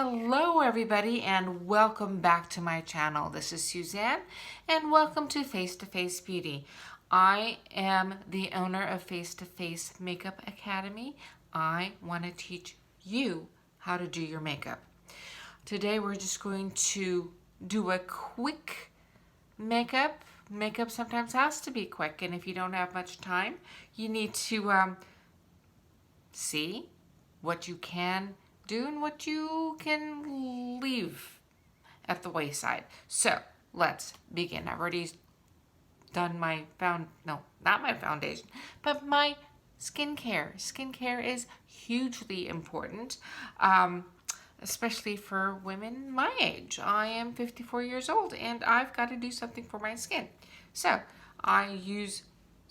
Hello everybody and welcome back to my channel. This is Suzanne and welcome to Face to Face Beauty. I am the owner of Face to Face Makeup Academy. I want to teach you how to do your makeup. Today we're just going to do a quick makeup. Makeup sometimes has to be quick, and if you don't have much time, you need to see what you can do and what you can leave at the wayside. So let's begin. I've already done my not my foundation, but my skincare. Skincare is hugely important, especially for women my age. I am 54 years old and I've got to do something for my skin. So I use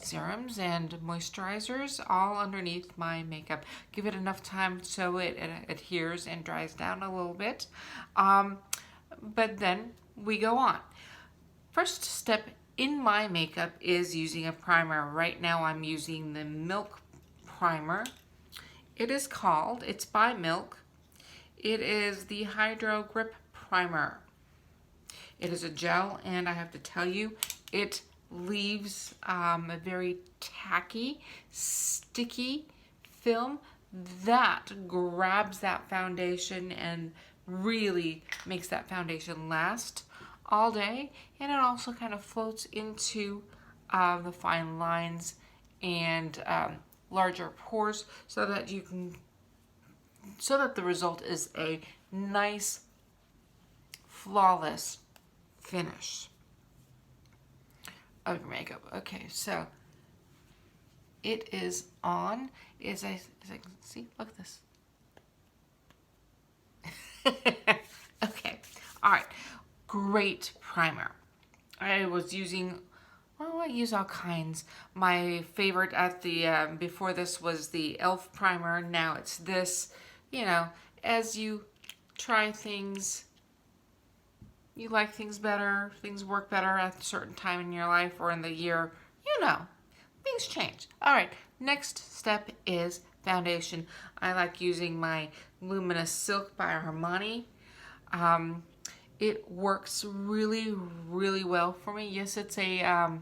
serums and moisturizers all underneath my makeup. Give it enough time so it adheres and dries down a little bit. But then we go on. First step in my makeup is using a primer. Right now I'm using the Milk primer. It's by Milk. It is the Hydro Grip Primer. It is a gel, and I have to tell you, it leaves a very tacky, sticky film that grabs that foundation and really makes that foundation last all day. And it also kind of floats into the fine lines and larger pores so that the result is a nice, flawless finish of your makeup. Okay, so it is on. As I can see, look at this. Okay, all right, great primer. I was using, well, I use all kinds. My favorite at the before this was the e.l.f. primer. Now it's this. You know, as you try things, you like things better, things work better at a certain time in your life or in the year, things change. All right, next step is foundation. I like using my Luminous Silk by Armani. It works really, really well for me. Yes, it's a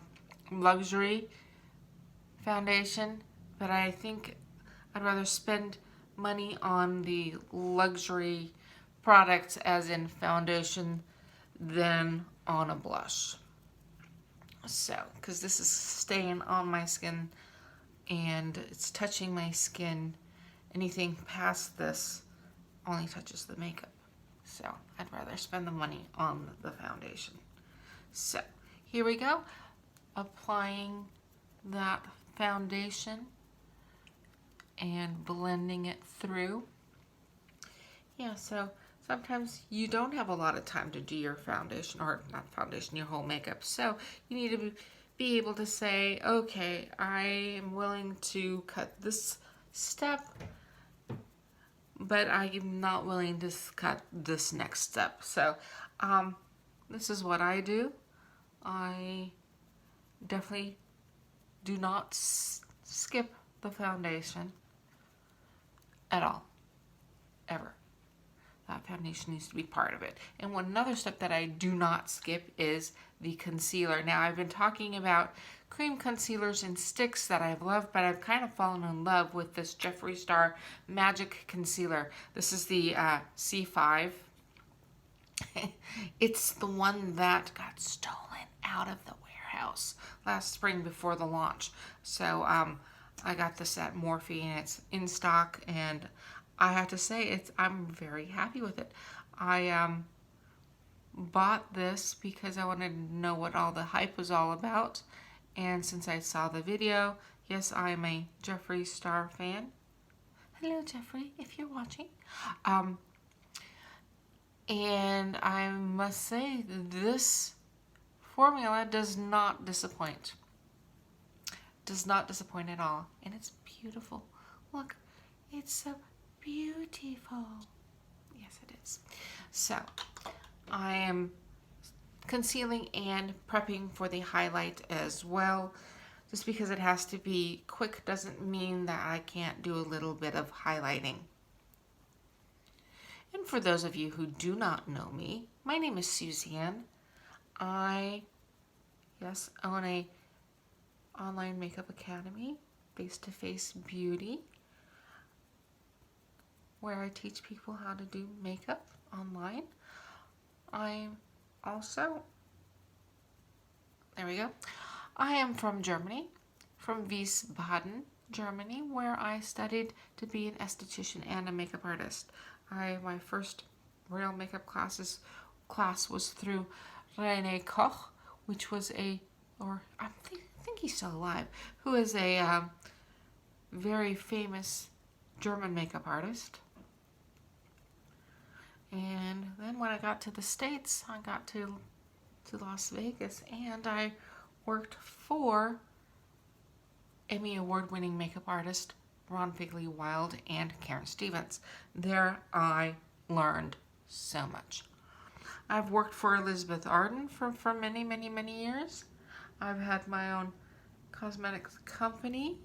luxury foundation, but I think I'd rather spend money on the luxury products, as in foundation, than on a blush. So, because this is staying on my skin and it's touching my skin, anything past this only touches the makeup. So, I'd rather spend the money on the foundation. So, here we go. Applying that foundation and blending it through. Yeah, so sometimes you don't have a lot of time to do your foundation, or not foundation, your whole makeup. So you need to be able to say, okay, I am willing to cut this step, but I am not willing to cut this next step. So this is what I do. I definitely do not skip the foundation at all, ever. That foundation needs to be part of it. And another step that I do not skip is the concealer. Now, I've been talking about cream concealers and sticks that I've loved, but I've kind of fallen in love with this Jeffree Star Magic Concealer. This is the C5. It's the one that got stolen out of the warehouse last spring before the launch. So I got this at Morphe and it's in stock, and I have to say I'm very happy with it. I bought this because I wanted to know what all the hype was all about, and since I saw the video, yes, I'm a Jeffree Star fan. Hello, Jeffree, if you're watching. And I must say this formula does not disappoint. Does not disappoint at all. And it's beautiful. Look, it's so beautiful. Yes, it is. So, I am concealing and prepping for the highlight as well. Just because it has to be quick doesn't mean that I can't do a little bit of highlighting. And for those of you who do not know me, my name is Suzanne. I, yes, own a online makeup academy, Face-to-Face Beauty, where I teach people how to do makeup online. I'm also, there we go, I am from Germany, from Wiesbaden, Germany, where I studied to be an esthetician and a makeup artist. My first real makeup class was through Rene Koch, which was I think he's still alive, who is a very famous German makeup artist. And then when I got to the States, I got to Las Vegas, and I worked for Emmy Award-winning makeup artist Ron Figley Wild and Karen Stevens. There I learned so much. I've worked for Elizabeth Arden for many, many, many years. I've had my own cosmetics company.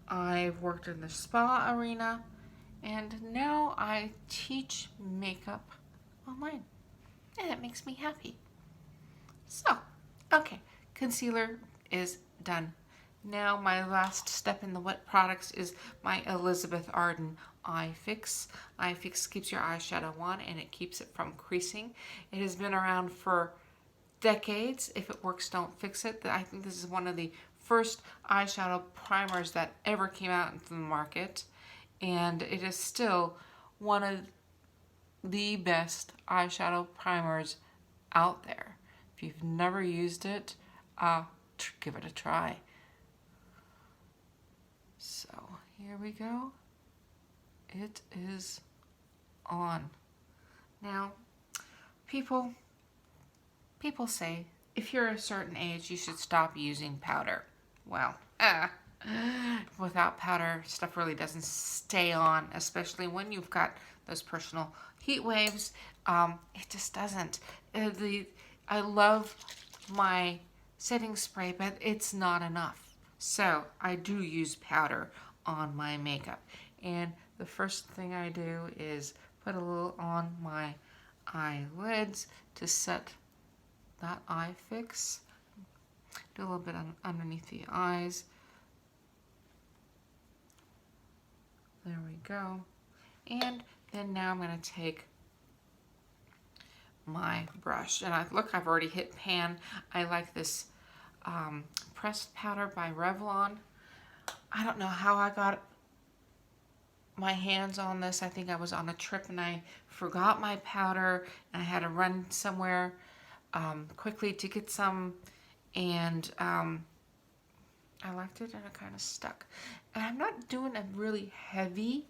I've worked in the spa arena, and now I teach makeup online, and it makes me happy. So, okay, concealer is done. Now my last step in the wet products is my Elizabeth Arden Eye Fix. Eye Fix keeps your eyeshadow on and it keeps it from creasing. It has been around for decades. If it works, don't fix it. I think this is one of the first eyeshadow primers that ever came out into the market, and it is still one of the best eyeshadow primers out there. If you've never used it, give it a try. So here we go. It is on. Now, people say if you're a certain age, you should stop using powder. Well, without powder, stuff really doesn't stay on, especially when you've got those personal heat waves. It just doesn't. I love my setting spray, but it's not enough. So I do use powder on my makeup. And the first thing I do is put a little on my eyelids to set that eye fix. Do a little bit underneath the eyes. There we go. And then now I'm going to take my brush. And I've already hit pan. I like this pressed powder by Revlon. I don't know how I got my hands on this. I think I was on a trip and I forgot my powder and I had to run somewhere quickly to get some, and I liked it and it kind of stuck. And I'm not doing a really heavy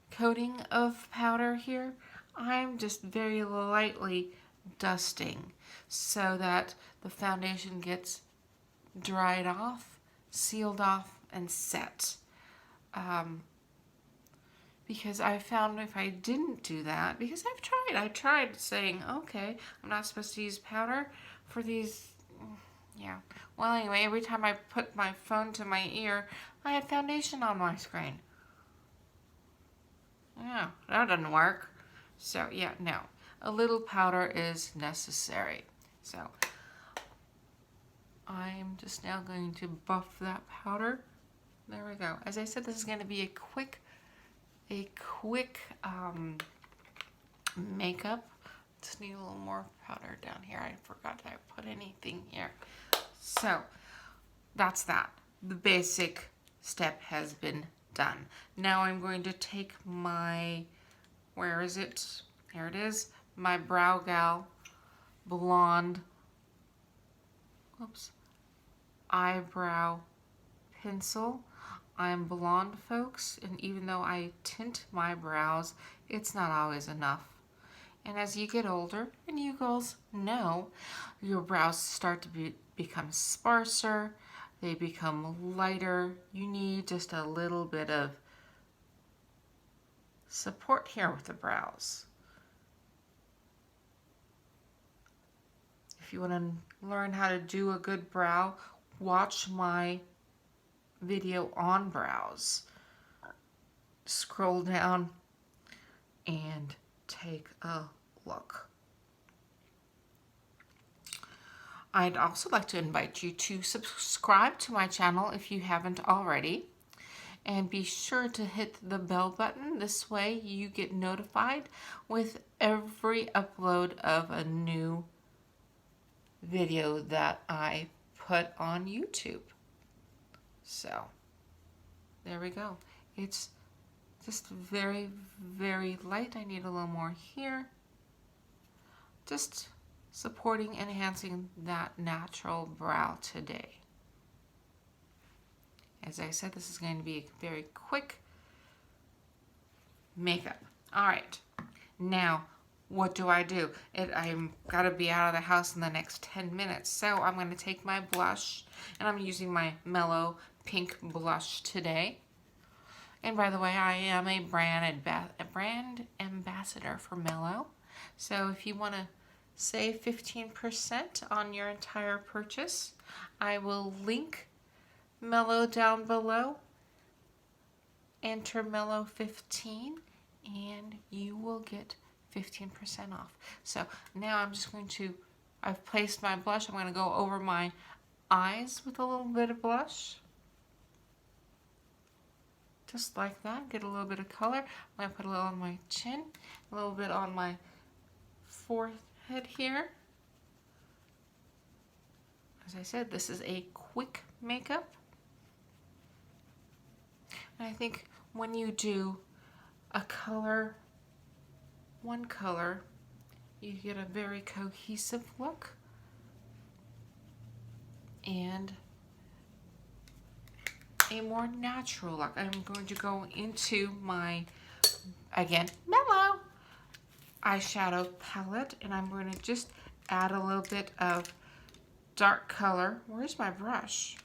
coating of powder here. I'm just very lightly dusting so that the foundation gets dried off, sealed off, and set. Because I found if I didn't do that, because I tried saying, okay, I'm not supposed to use powder for these, yeah. Well, anyway, every time I put my phone to my ear, I had foundation on my screen. Yeah, that didn't work. So, yeah, no. A little powder is necessary. So, I'm just now going to buff that powder. There we go. As I said, this is going to be a quick makeup. Just need a little more powder down here. I forgot that I put anything here. So, that's that. The basic step has been done. Now I'm going to take my, where is it? Here it is. My Brow Gal Blonde, eyebrow pencil. I'm blonde, folks, and even though I tint my brows, it's not always enough. And as you get older, and you girls know, your brows start to become sparser, they become lighter. You need just a little bit of support here with the brows. If you want to learn how to do a good brow, watch my video on brows. Scroll down and take a look. I'd also like to invite you to subscribe to my channel if you haven't already. And be sure to hit the bell button. This way you get notified with every upload of a new video that I put on YouTube. So, there we go. It's just very, very light. I need a little more here. Just supporting, enhancing that natural brow today. As I said, this is going to be a very quick makeup. All right, now what do? I'm got to be out of the house in the next 10 minutes, so I'm going to take my blush, and I'm using my Mellow Pink blush today. And by the way, I am a brand ambassador for Mellow, so if you want to save 15% on your entire purchase, I will link Mellow down below. Enter Mellow 15 and you will get 15% off. So now I'm just going to, I've placed my blush. I'm going to go over my eyes with a little bit of blush. Just like that. Get a little bit of color. I'm going to put a little on my chin, a little bit on my forehead here. As I said, this is a quick makeup. And I think when you do a color, one color, you get a very cohesive look. And a more natural look. I'm going to go into my, again, Mellow eyeshadow palette, and I'm going to just add a little bit of dark color. Where's my brush?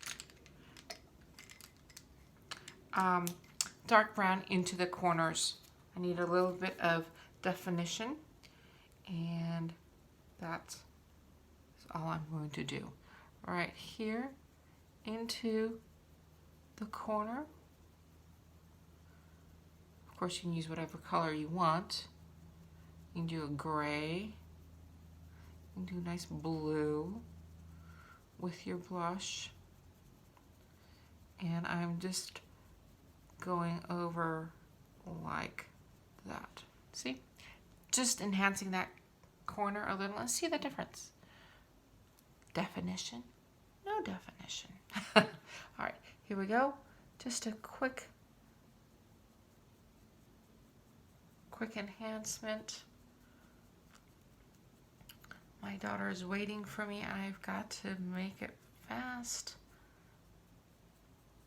Dark brown into the corners. I need a little bit of definition, and that's all I'm going to do. Right here into the corner. Of course, you can use whatever color you want. You can do a gray. You can do a nice blue with your blush. And I'm just going over like that. See? Just enhancing that corner a little. Let's see the difference. Definition, no definition. All right, here we go. Just a quick enhancement. My daughter is waiting for me. I've got to make it fast.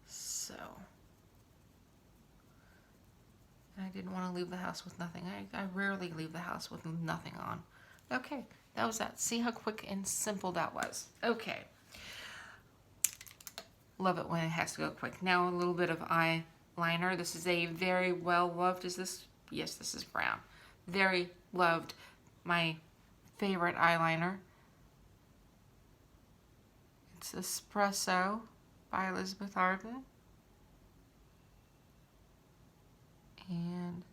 So, I didn't want to leave the house with nothing. I rarely leave the house with nothing on. Okay, that was that. See how quick and simple that was. Okay. Love it when it has to go quick. Now a little bit of eyeliner. This is a very well loved. Is this? Yes, this is brown. Very loved. My favorite eyeliner. It's Espresso by Elizabeth Arden. And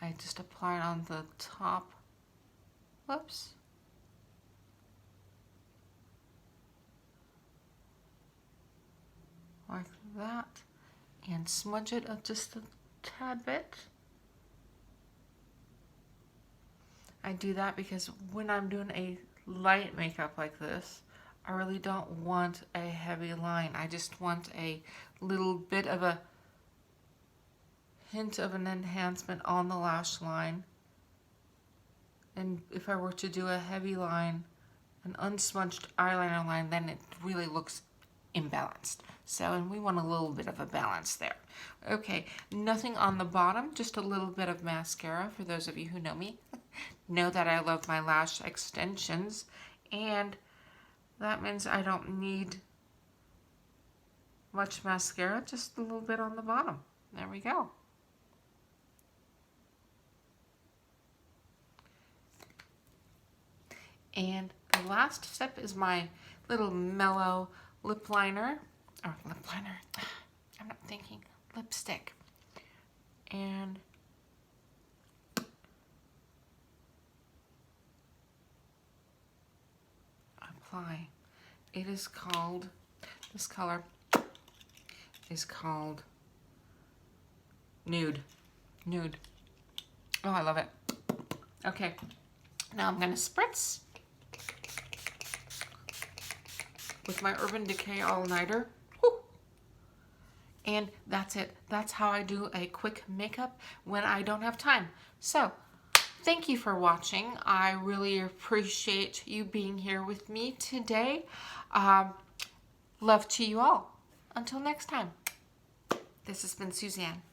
I just apply it on the top. Whoops. Like that. And smudge it up just a tad bit. I do that because when I'm doing a light makeup like this, I really don't want a heavy line. I just want a little bit of a hint of an enhancement on the lash line. And if I were to do a heavy line, an unsmudged eyeliner line, then it really looks imbalanced. So, and we want a little bit of a balance there. Okay, nothing on the bottom, just a little bit of mascara. For those of you who know me, know that I love my lash extensions, and that means I don't need much mascara, just a little bit on the bottom. There we go. And the last step is my little Mellow lip liner, or lip liner, I'm not thinking, lipstick. And apply. It is called, this color is called Nude. Nude. Oh, I love it. Okay, now I'm going to spritz with my Urban Decay All-Nighter. And that's it. That's how I do a quick makeup when I don't have time. So, thank you for watching. I really appreciate you being here with me today. Love to you all. Until next time. This has been Suzanne.